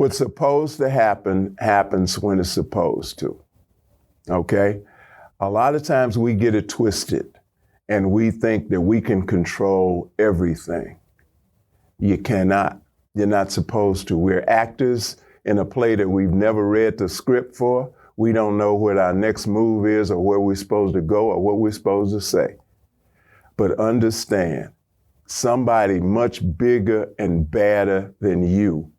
What's supposed to happen happens when it's supposed to. Okay? A lot of times we get it twisted and we think that we can control everything. You cannot. You're not supposed to. We're actors in a play that we've never read the script for. We don't know what our next move is or where we're supposed to go or what we're supposed to say. But understand, somebody much bigger and badder than you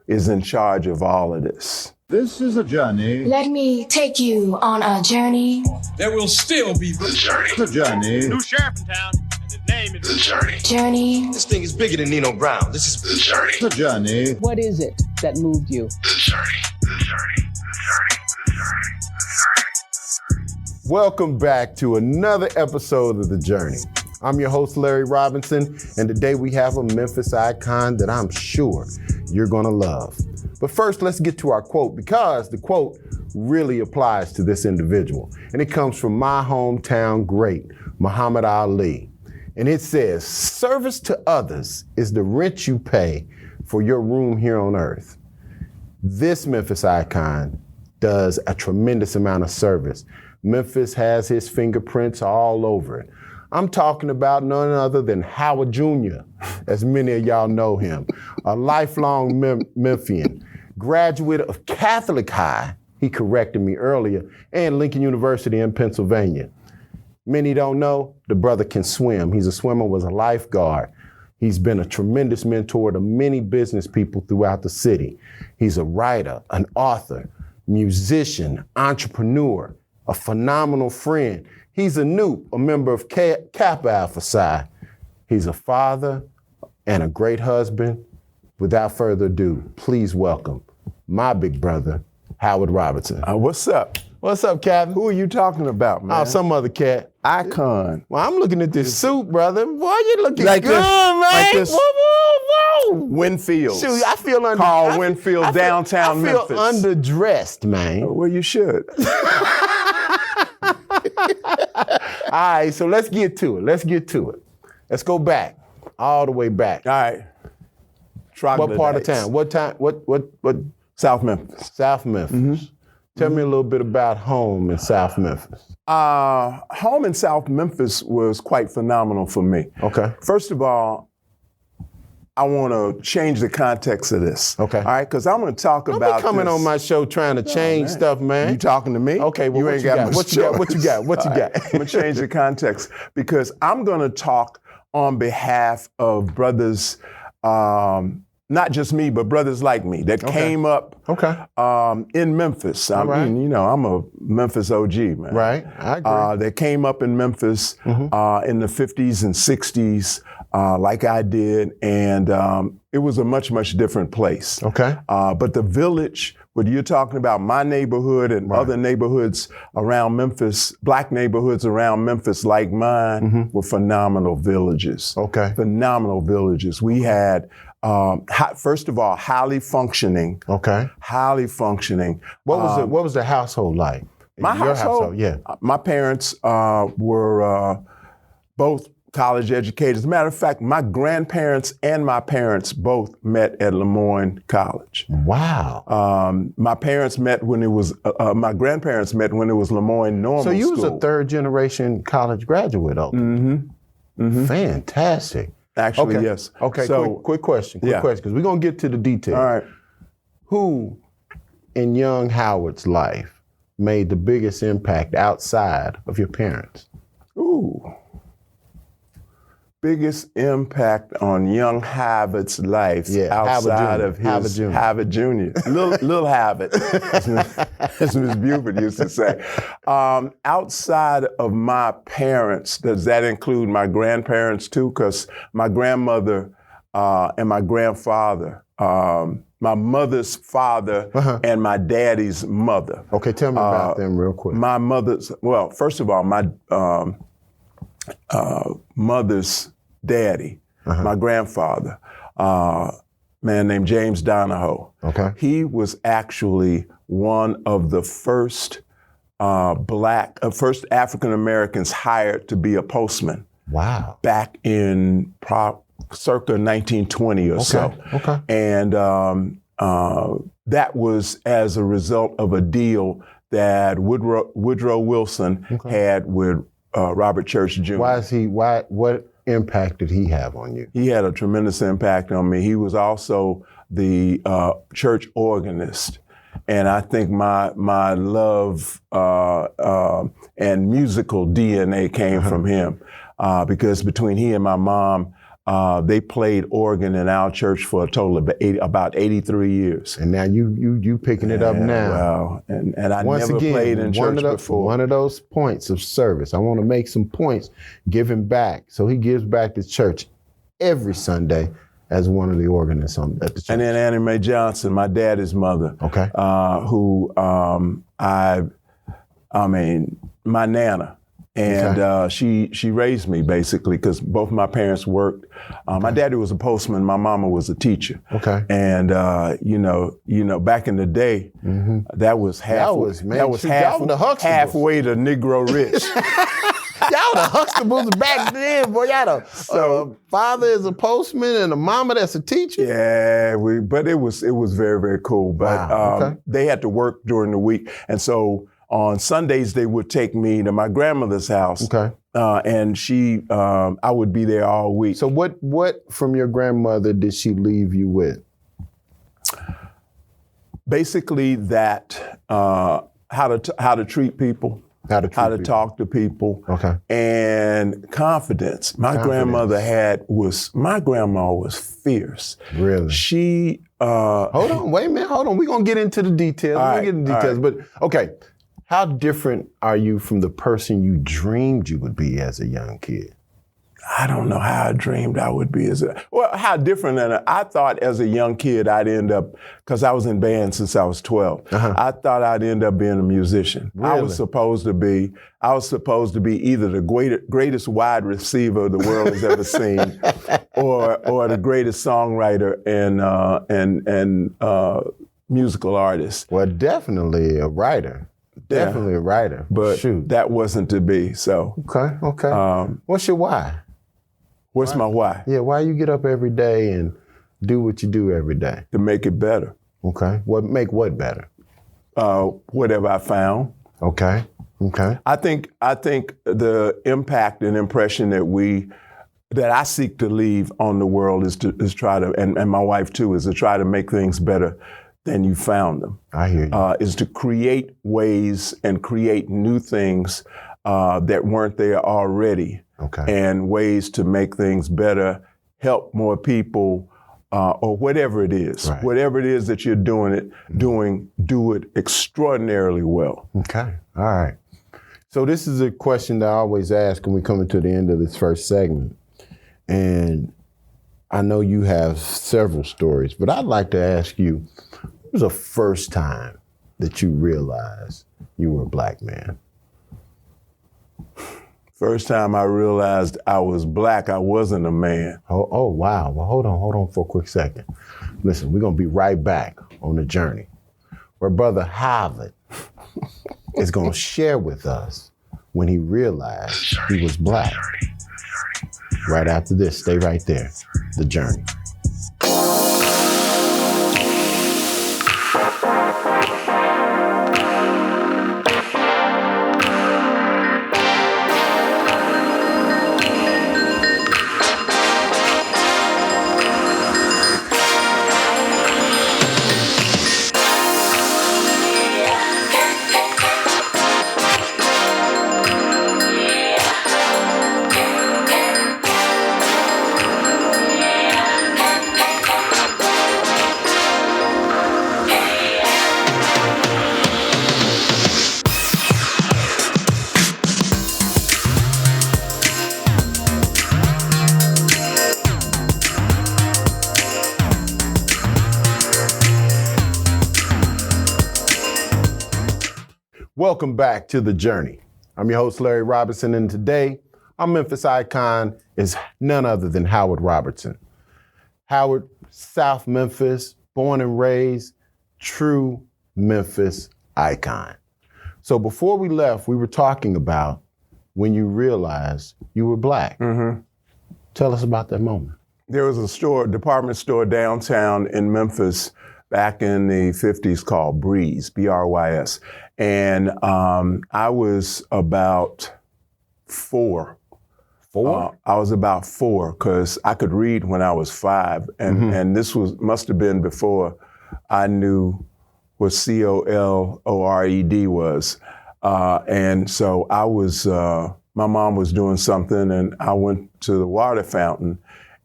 is in charge of all of this. This is a journey. Let me take you on a journey. There will still be the journey. The journey. New sheriff in town, and his name is the journey. Journey. This thing is bigger than Nino Brown. This is The journey. The journey. What is it that moved you? The journey. The journey. The journey. The journey. The journey. Welcome back to another episode of The Journey. I'm your host, Larry Robertson, and today we have a Memphis icon that I'm sure you're gonna love. But first, let's get to our quote, because the quote really applies to this individual. And it comes from my hometown great, Muhammad Ali. And it says, "Service to others is the rent you pay for your room here on earth." This Memphis icon does a tremendous amount of service. Memphis has his fingerprints all over it. I'm talking about none other than Howard Jr., as many of y'all know him, a lifelong Memphian, graduate of Catholic High, he corrected me earlier, and Lincoln University in Pennsylvania. Many don't know, the brother can swim. He's a swimmer, was a lifeguard. He's been a tremendous mentor to many business people throughout the city. He's a writer, an author, musician, entrepreneur, a phenomenal friend. He's a Noop, a member of Kappa Alpha Psi. He's a father and a great husband. Without further ado, please welcome my big brother, Howard Robertson. What's up? What's up, Captain? Who are you talking about, man? Oh, some other cat. Icon. Well, I'm looking at this suit, brother. Boy, you looking Like good, this- man. like this- Whoa, whoa, whoa. Winfield. Shoot, I feel Carl Winfield, downtown I feel Memphis. underdressed, man. Well, you should. All right, so let's get to it. Let's go back, all the way back. All right. What part of Troglodytes. town? What time? What? South Memphis. South Memphis. Tell me a little bit about home in South Memphis. Home in South Memphis was quite phenomenal for me. Okay. First of all, I want to change the context of this. Okay. All right, because I'm going to talk Don't about be coming this. on my show trying to change man. stuff, man. You talking to me? Okay, well, you what ain't you got? much What you got? choice. What you got? What you All got? right, I'm going to change the context because I'm going to talk on behalf of brothers, not just me, but brothers like me that came up in Memphis. I right. mean, you know, I'm a Memphis OG, man. Right, I agree. They came up in Memphis in the 50s and 60s, like I did, and it was a much, much different place. Okay. But the village, what you're talking about, my neighborhood and other neighborhoods around Memphis, black neighborhoods around Memphis like mine, were phenomenal villages. Okay. Phenomenal villages. We had, first of all, highly functioning. Okay. Highly functioning. What was the household like? My Your household, yeah. My parents were both college educators. As a matter of fact, my grandparents and my parents both met at Lemoyne College. Wow. My parents met when it was, my grandparents met when it was Lemoyne Normal So you School. was a third generation college graduate, Fantastic. Actually, Okay. yes. Okay, So, quick question, because we're going to get to the details. all right. Who in young Howard's life made the biggest impact outside of your parents? Ooh. Biggest impact on young Howard's life outside of his Howard Jr. Little Howard, as Ms. Buford used to say. Outside of my parents, does that include my grandparents too? Because my grandmother and my grandfather, my mother's father and my daddy's mother. Okay, tell me about them real quick. My mother's, well, first of all, my mother's daddy, my grandfather, man named James Donahoe. Okay. He was actually one of the first first African Americans hired to be a postman. Wow. Back in circa 1920 or so. Okay. And that was as a result of a deal that Woodrow Wilson had with Robert Church Jr. What impact did he have on you? He had a tremendous impact on me. He was also the church organist. And I think my love and musical DNA came from him because between he and my mom, they played organ in our church for a total of about 83 years. And now you picking it up now. Wow. And I Once never again, played in church before. One of those points of service. I want to make some points, giving back. So he gives back to church every Sunday as one of the organists at the church. And then Annie Mae Johnson, my daddy's mother, okay, who my nana. And she raised me basically because both my parents worked. My daddy was a postman. My mama was a teacher. Okay. And you know, back in the day, that was halfway to Negro rich. Y'all the Huxtables back then, boy. Y'all the father is a postman and a mama that's a teacher. Yeah, but it was very, very cool. But wow. They had to work during the week, and so. On Sundays, they would take me to my grandmother's house. Okay. And I would be there all week. So what from your grandmother did she leave you with? Basically that, how to treat people. How to talk to people. Okay. And confidence. My grandma was fierce. Really? She, hold on, wait a minute, hold on. We're going to get into the details. Right. But okay. How different are you from the person you dreamed you would be as a young kid? I don't know how I dreamed I would be how different than I thought as a young kid I'd end up, because I was in band since I was 12. I thought I'd end up being a musician. Really? I was supposed to be either the greatest wide receiver the world has ever seen, or the greatest songwriter and musical artist. Well, definitely a writer. Definitely a writer. But shoot, that wasn't to be. So okay. What's your why? What's my why? Yeah, why you get up every day and do what you do every day? To make it better. Okay. What better? Whatever I found. Okay. I think the impact and impression that I seek to leave on the world is try to, and my wife too, is to try to make things better than you found them. I hear you. Is to create ways and create new things that weren't there already. Okay. And ways to make things better, help more people, or whatever it is. Right. Whatever it is that you're doing, do it extraordinarily well. Okay. All right. So this is a question that I always ask when we come into the end of this first segment. And I know you have several stories, but I'd like to ask you, what was the first time that you realized you were a black man? First time I realized I was black, I wasn't a man. Oh wow. Well, hold on for a quick second. Listen, we're going to be right back on the journey where Brother Harvard is going to share with us when he realized he was black. Right after this, stay right there. The Journey. Welcome back to The Journey. I'm your host, Larry Robertson, and today, our Memphis icon is none other than Howard Robertson. Howard, South Memphis, born and raised, true Memphis icon. So before we left, we were talking about when you realized you were black. Mm-hmm. Tell us about that moment. There was a department store downtown in Memphis back in the 50s called Breeze, B-R-Y-S. And I was about 4. 4? I was about 4 because I could read when I was 5. And this must have been before I knew what COLORED was. And so I was, my mom was doing something and I went to the water fountain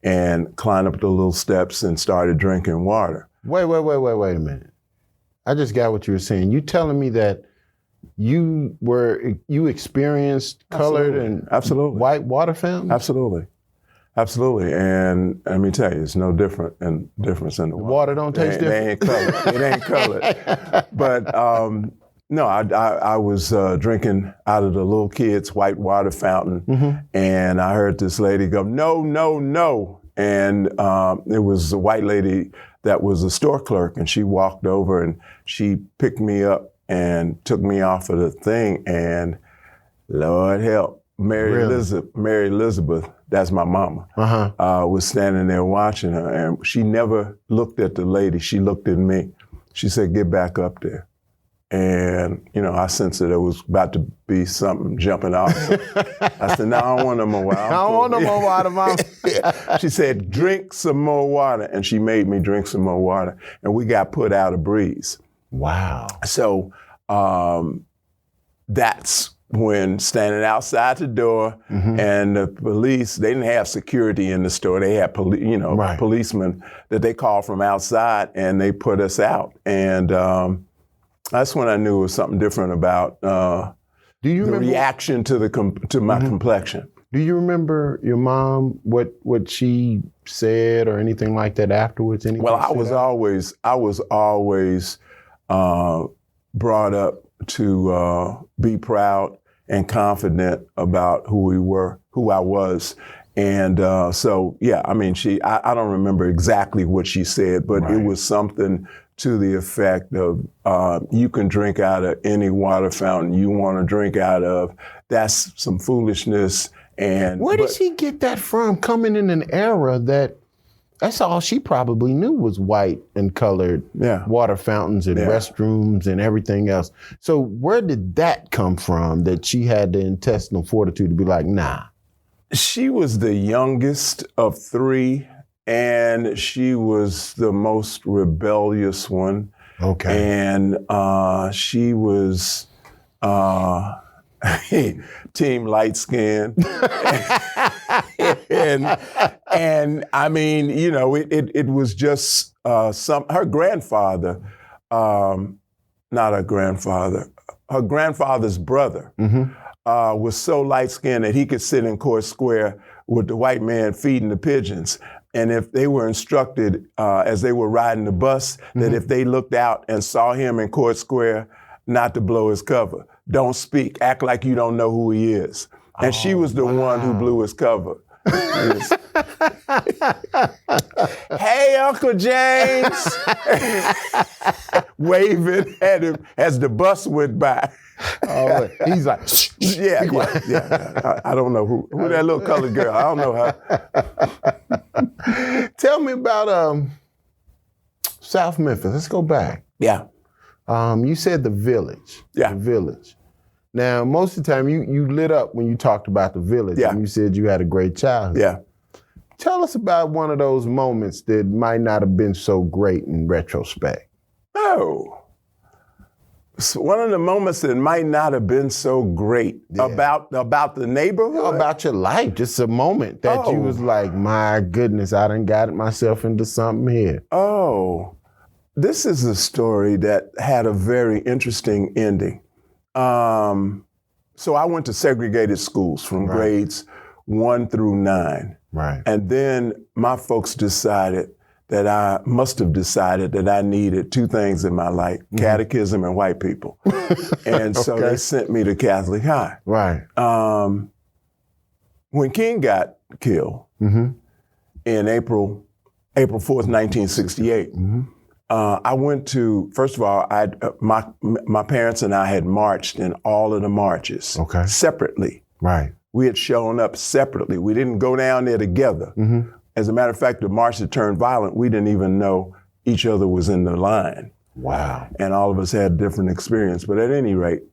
and climbed up the little steps and started drinking water. Wait a minute. I just got what you were saying. You telling me that you experienced colored and Absolutely. white water fountains? Absolutely. And let me tell you, it's no difference in the water don't taste different? It ain't colored. But no, I was drinking out of the little kid's white water fountain, and I heard this lady go, no, no, no. And it was a white lady that was a store clerk, and she walked over and she picked me up and took me off of the thing, and Lord help, Mary Elizabeth, that's my mama, was standing there watching her, and she never looked at the lady, she looked at me. She said, get back up there. And, I sensed that there was about to be something jumping off. I said, no, I don't want no more water. I don't want no more water, Mom. She said, drink some more water. And she made me drink some more water. And we got put out of Breeze. Wow. So that's when standing outside the door and the police, they didn't have security in the store. They had policemen that they called from outside and they put us out. And that's when I knew it was something different about Do you remember reaction to my complexion. Do you remember your mom, what she said or anything like that afterwards? Well, I was always brought up to be proud and confident about who I was. And so, yeah, I mean, I don't remember exactly what she said, but it was something to the effect of you can drink out of any water fountain you want to drink out of. That's some foolishness. And where did she get that from, coming in an era that's all she probably knew was white and colored water fountains and restrooms and everything else. So where did that come from, that she had the intestinal fortitude to be like, nah? She was the youngest of 3, and she was the most rebellious one. Okay. And she was team light skin. and I mean, it was just her grandfather, not her grandfather, her grandfather's brother was so light skinned that he could sit in Court Square with the white man feeding the pigeons. And if they were instructed as they were riding the bus, that if they looked out and saw him in Court Square, not to blow his cover. Don't speak. Act like you don't know who he is. And she was the one who blew his cover. Hey, Uncle James! Waving at him as the bus went by. Oh, he's like, yeah. I don't know who that little colored girl. I don't know her. Tell me about South Memphis. Let's go back. Yeah. You said the village. Yeah. The village. Now, most of the time, you lit up when you talked about the village. Yeah. And you said you had a great childhood. Yeah. Tell us about one of those moments that might not have been so great in retrospect. Oh. So one of the moments that might not have been so great about the neighborhood? About your life. Just a moment that you was like, my goodness, I done got myself into something here. Oh. This is a story that had a very interesting ending. So I went to segregated schools from grades 1 through 9. Right. And then my folks decided that I needed 2 things in my life, catechism and white people. And so they sent me to Catholic High. Right. When King got killed in April 4th, 1968, I went to, first of all, my parents and I had marched in all of the marches separately. Right. We had shown up separately. We didn't go down there together. As a matter of fact, the march had turned violent. We didn't even know each other was in the line. Wow. And all of us had different experience. But at any rate,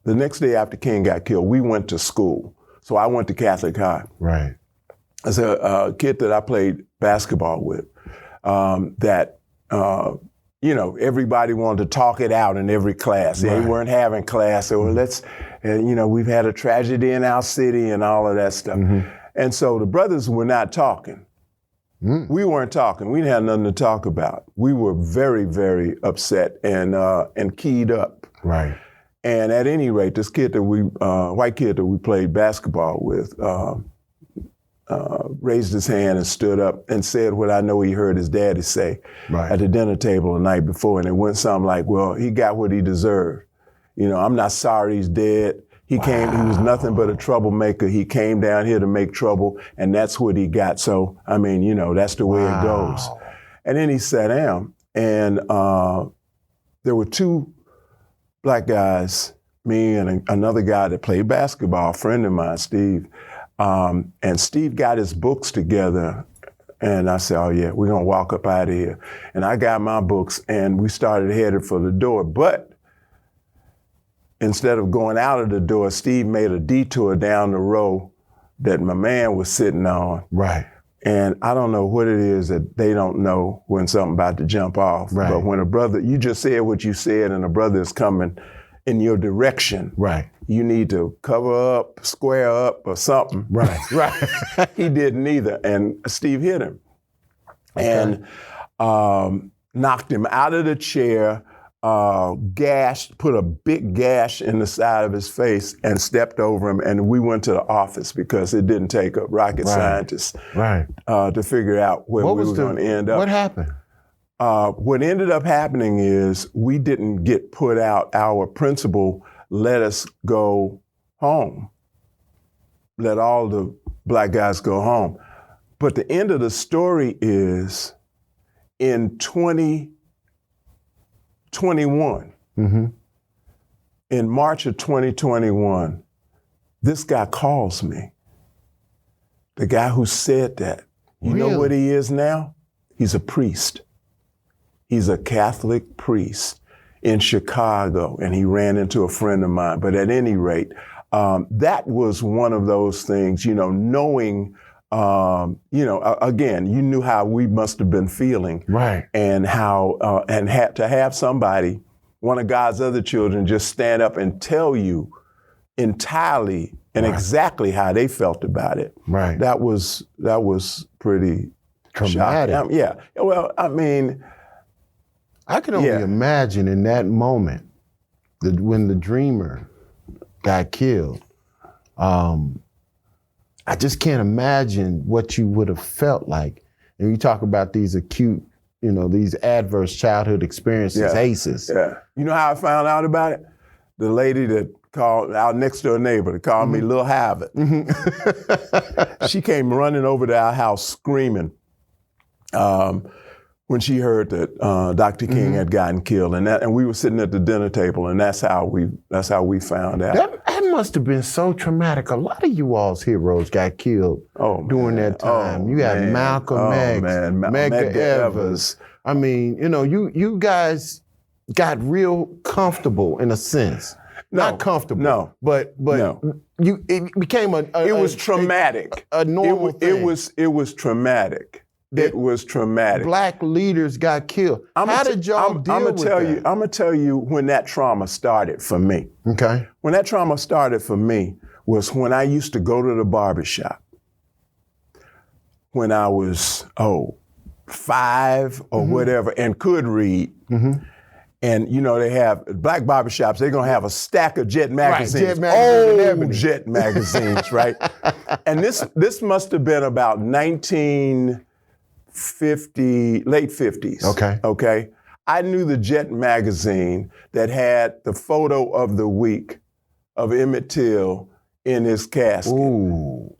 the next day after King got killed, we went to school. So I went to Catholic High. Right. As a kid that I played basketball with, everybody wanted to talk it out in every class. They weren't having class. So we've had a tragedy in our city and all of that stuff. And so the brothers were not talking. We weren't talking. We didn't have nothing to talk about. We were very, very upset and keyed up. Right. And at any rate, this kid white kid that we played basketball with, raised his hand and stood up and said what I know he heard his daddy say at the dinner table the night before. And it went something like, well, he got what he deserved. I'm not sorry he's dead. He was nothing but a troublemaker. He came down here to make trouble, and that's what he got. So, that's the way it goes. And then he sat down, and there were two black guys, me and another guy that played basketball, a friend of mine, Steve. And Steve got his books together, and I said, oh yeah, we're gonna walk up out of here. And I got my books, and we started headed for the door. But instead of going out of the door, Steve made a detour down the row that my man was sitting on. Right. And I don't know what it is that they don't know when something about to jump off. Right. But when a brother, you just said what you said, and a brother is coming in your direction. Right. You need to cover up, square up, or something. Right. Right. He didn't either, and Steve hit him and knocked him out of the chair, put a big gash in the side of his face, and stepped over him. And we went to the office because it didn't take a rocket scientist to figure out where we were going to end up. What happened? What ended up happening is we didn't get put out. Our principal let us go home, let all the black guys go home. But the end of the story is in 2021, in March of 2021, this guy calls me. The guy who said that. You know what he is now? He's a priest. He's a Catholic priest in Chicago, and he ran into a friend of mine. But at any rate, that was one of those things, knowing, again, you knew how we must have been feeling. Right. And how, to have somebody, one of God's other children, just stand up and tell you entirely and exactly how they felt about it. Right. That was pretty traumatic. Shocking. Yeah. Well, I mean, I can only imagine in that moment when the dreamer got killed. I just can't imagine what you would have felt like. And you talk about these acute, these adverse childhood experiences, ACEs. Yeah. You know how I found out about it? The lady that called, our next door neighbor, that called me Lil Harvard. She came running over to our house screaming. When she heard that Dr. King had gotten killed, and we were sitting at the dinner table, and that's how we found out. That must have been so traumatic. A lot of you all's heroes got killed during that time. You had Malcolm X, Medgar Evers. I mean, you guys got real comfortable in a sense. Not comfortable. No. But no. It became it was traumatic. A normal thing. It was traumatic. It was traumatic. Black leaders got killed. How did y'all deal with that? I'm going to tell you when that trauma started for me. Okay. When that trauma started for me was when I used to go to the barbershop when I was, 5 or whatever, and could read. And they have black barbershops, they're going to have a stack of Jet magazines. Old Jet magazines, right? And this must have been about 1950, late 50s. Okay. I knew the Jet magazine that had the photo of the week of Emmett Till in his casket. Ooh.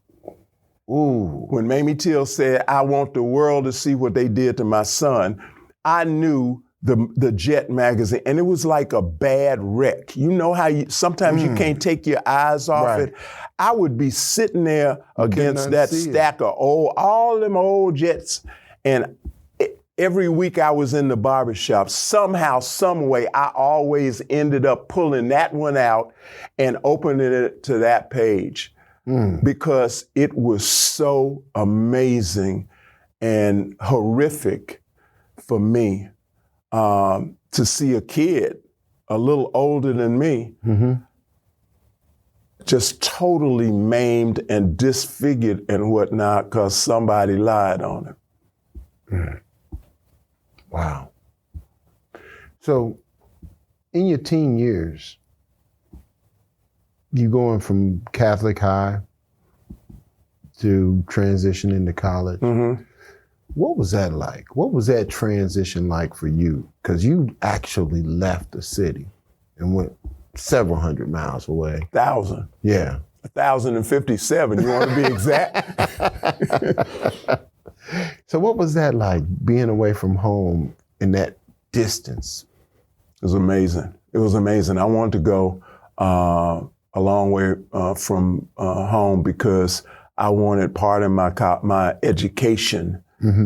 When Mamie Till said, "I want the world to see what they did to my son," I knew the Jet magazine, and it was like a bad wreck. You know how sometimes you can't take your eyes off it? I would be sitting there against that stack of all them old Jets, and every week I was in the barbershop, somehow, some way, I always ended up pulling that one out and opening it to that page because it was so amazing and horrific for me to see a kid a little older than me just totally maimed and disfigured and whatnot because somebody lied on him. Wow. So in your teen years, you going from Catholic high to transitioning to college. What was that like? What was that transition like for you? Because you actually left the city and went several hundred miles away. 1,000. Yeah. 1,057, you want to be exact? So what was that like, being away from home in that distance? It was amazing. It was amazing. I wanted to go a long way from home because I wanted part of my education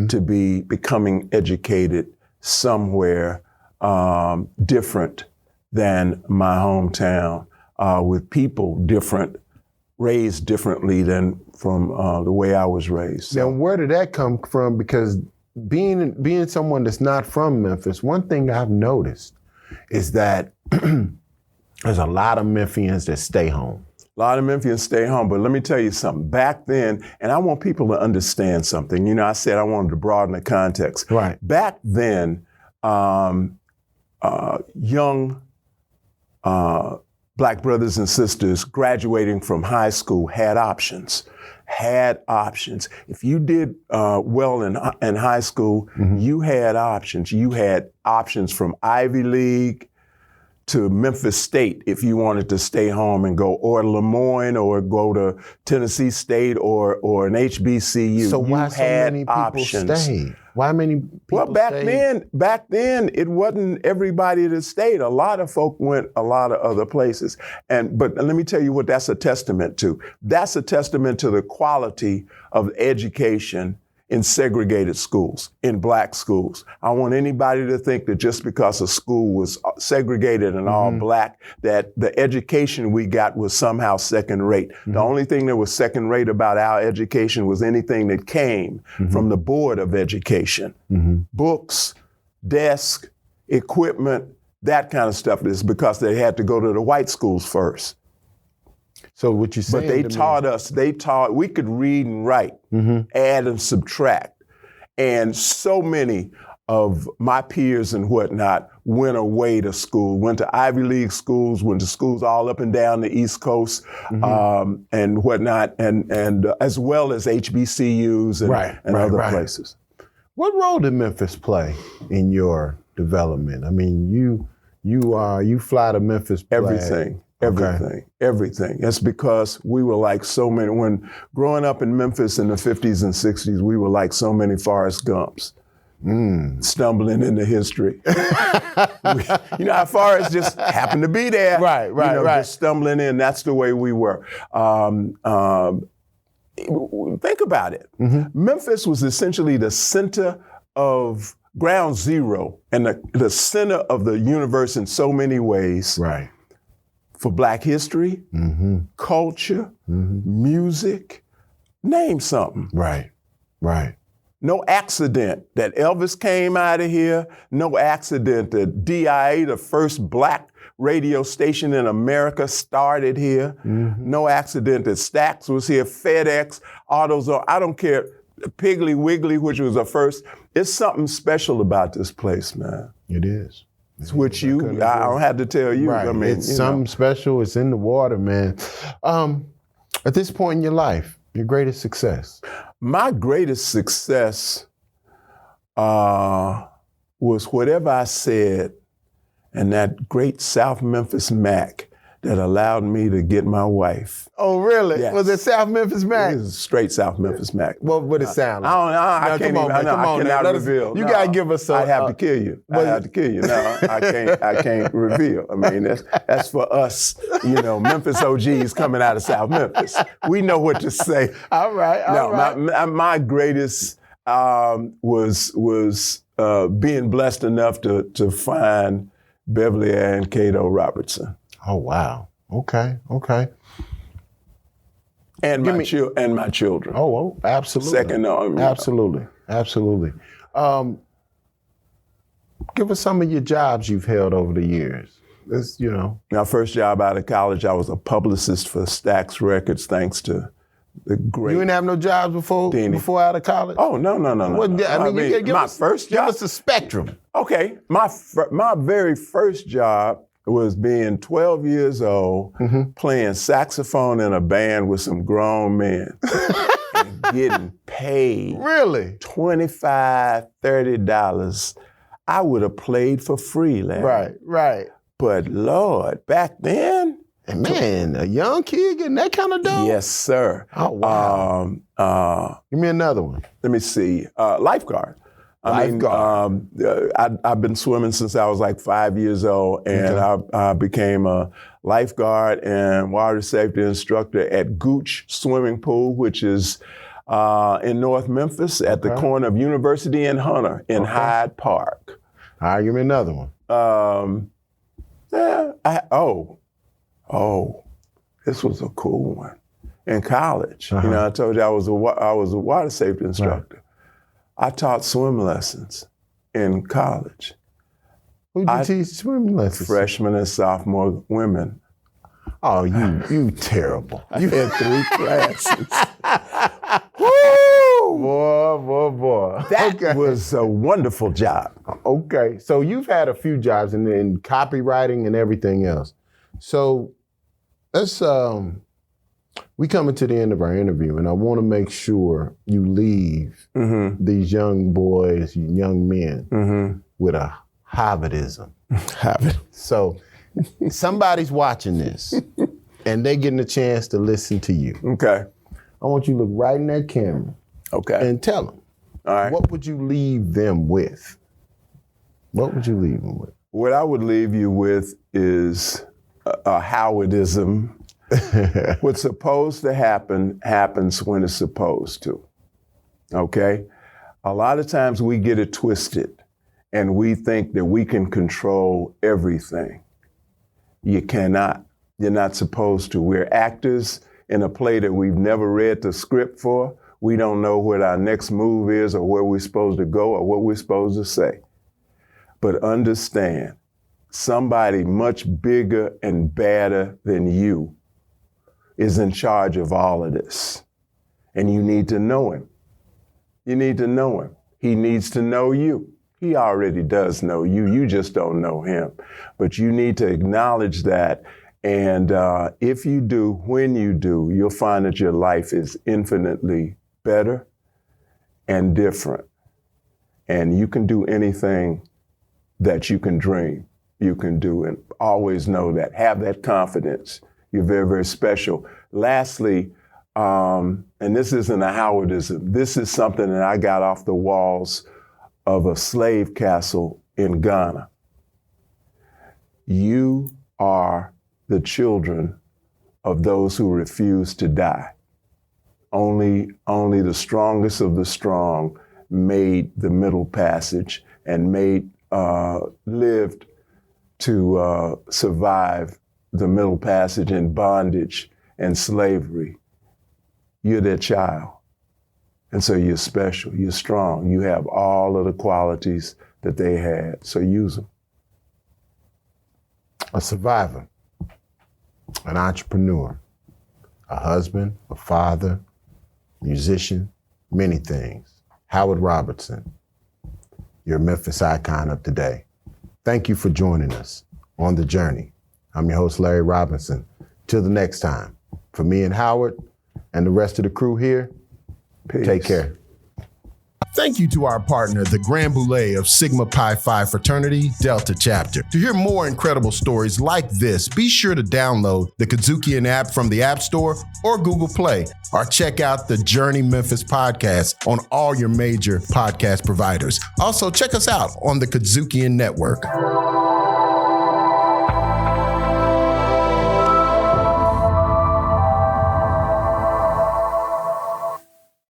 to be becoming educated somewhere different than my hometown, with people different, raised differently than from the way I was raised. Now, where did that come from? Because being someone that's not from Memphis, one thing I've noticed is that there's a lot of Memphians that stay home. A lot of Memphians stay home, but let me tell you something. Back then, and I want people to understand something. You know, I said I wanted to broaden the context. Right. Back then, young Black brothers and sisters graduating from high school had options. If you did well in high school, you had options. You had options from Ivy League to Memphis State if you wanted to stay home and go, or Lemoyne, or go to Tennessee State, or an HBCU. So why you so had many people options. stayed? Why many people Well, back stayed? then, it wasn't everybody that stayed. A lot of folk went a lot of other places. But let me tell you what that's a testament to. That's a testament to the quality of education in segregated schools, in Black schools. I want anybody to think that just because a school was segregated and all Black, that the education we got was somehow second rate. The only thing that was second rate about our education was anything that came from the Board of Education. Books, desk, equipment, that kind of stuff is because they had to go to the white schools first. So what you saying? But they taught, we could read and write, add and subtract. And so many of my peers and whatnot went away to school, went to Ivy League schools, went to schools all up and down the East Coast, and whatnot, and as well as HBCUs and other places. What role did Memphis play in your development? I mean, you fly to Memphis. Everything. Everything. That's because we were like so many, when growing up in Memphis in the 50s and 60s, we were like so many Forrest Gumps, stumbling into histoing. You know, how Forrest just happened to be there. Right. Just stumbling in. That's the way we were. Think about it. Memphis was essentially the center of ground zero and the center of the universe in so many ways. Right. For Black history, culture, music, name something. Right. No accident that Elvis came out of here. No accident that DIA, the first Black radio station in America, started here. No accident that Stax was here, FedEx, AutoZone, I don't care, Piggly Wiggly, which was the first. It's something special about this place, man. It is. It's what I don't have to tell you. Right. I mean, it's something special. It's in the water, man. At this point in your life, your greatest success? My greatest success was whatever I said in that great South Memphis Mac that allowed me to get my wife. Oh, really? Yes. Was it South Memphis Mac? It was straight South Memphis Mac. What would it sound like? I cannot reveal. You gotta give us some. I have to kill you. I have to kill you. No, I can't reveal. I mean, that's for us, Memphis OGs coming out of South Memphis. We know what to say. All right. My greatest was being blessed enough to find Beverly Ann Cato Robertson. Oh, wow. Okay. And my children. Oh, absolutely. Second, Absolutely. Give us some of your jobs you've held over the years. My first job out of college, I was a publicist for Stax Records, thanks to the great. You didn't have no jobs before out of college? Oh, no. Well, First give job. us a spectrum. Okay, my very first job was being 12 years old, playing saxophone in a band with some grown men and getting paid Really? $25, $30. I would have played for free, Larry. Right. But Lord, back then, And man, a young kid getting that kind of dough? yes, sir. Oh, wow. Give me another one. Let me see. Lifeguard. I've been swimming since I was like 5 years old, and I became a lifeguard and water safety instructor at Gooch Swimming Pool, which is in North Memphis at the corner of University and Hunter in Hyde Park. All right, give me another one. This was a cool one. In college, I told you I was a water safety instructor. Right. I taught swim lessons in college. Who did you teach swimming lessons? Freshman and sophomore women. Oh, you terrible. You had 3 classes. Woo! Boy. That was a wonderful job. Okay, so you've had a few jobs in copywriting and everything else. So let's, we coming to the end of our interview, and I want to make sure you leave these young boys, young men, with a Harvardism. So somebody's watching this, and they're getting a chance to listen to you. Okay. I want you to look right in that camera. Okay. And tell them. All right. What would you leave them with? What would you leave them with? What I would leave you with is a Howardism. What's supposed to happen happens when it's supposed to. Okay? A lot of times we get it twisted and we think that we can control everything. You cannot. You're not supposed to. We're actors in a play that we've never read the script for. We don't know what our next move is or where we're supposed to go or what we're supposed to say. But understand, somebody much bigger and badder than you is in charge of all of this. And you need to know him. You need to know him. He needs to know you. He already does know you. You just don't know him. But you need to acknowledge that. And if you do, when you do, you'll find that your life is infinitely better and different. And you can do anything that you can dream, you can do. And always know that. Have that confidence. You're very, very special. Lastly, and this isn't a Howardism, this is something that I got off the walls of a slave castle in Ghana. You are the children of those who refuse to die. Only the strongest of the strong made the Middle Passage and lived to survive the Middle Passage in bondage and slavery. You're their child. And so you're special, you're strong. You have all of the qualities that they had, so use them. A survivor, an entrepreneur, a husband, a father, musician, many things. Howard Robertson, you're a Memphis icon of today. Thank you for joining us on The Journey. I'm your host, Larry Robinson. Till the next time, for me and Howard and the rest of the crew here, Peace. Take care. Thank you to our partner, the Grand Boulay of Sigma Pi Phi Fraternity Delta Chapter. To hear more incredible stories like this, be sure to download the KUDZUKIAN app from the App Store or Google Play, or check out the Journey Memphis podcast on all your major podcast providers. Also, check us out on the KUDZUKIAN Network.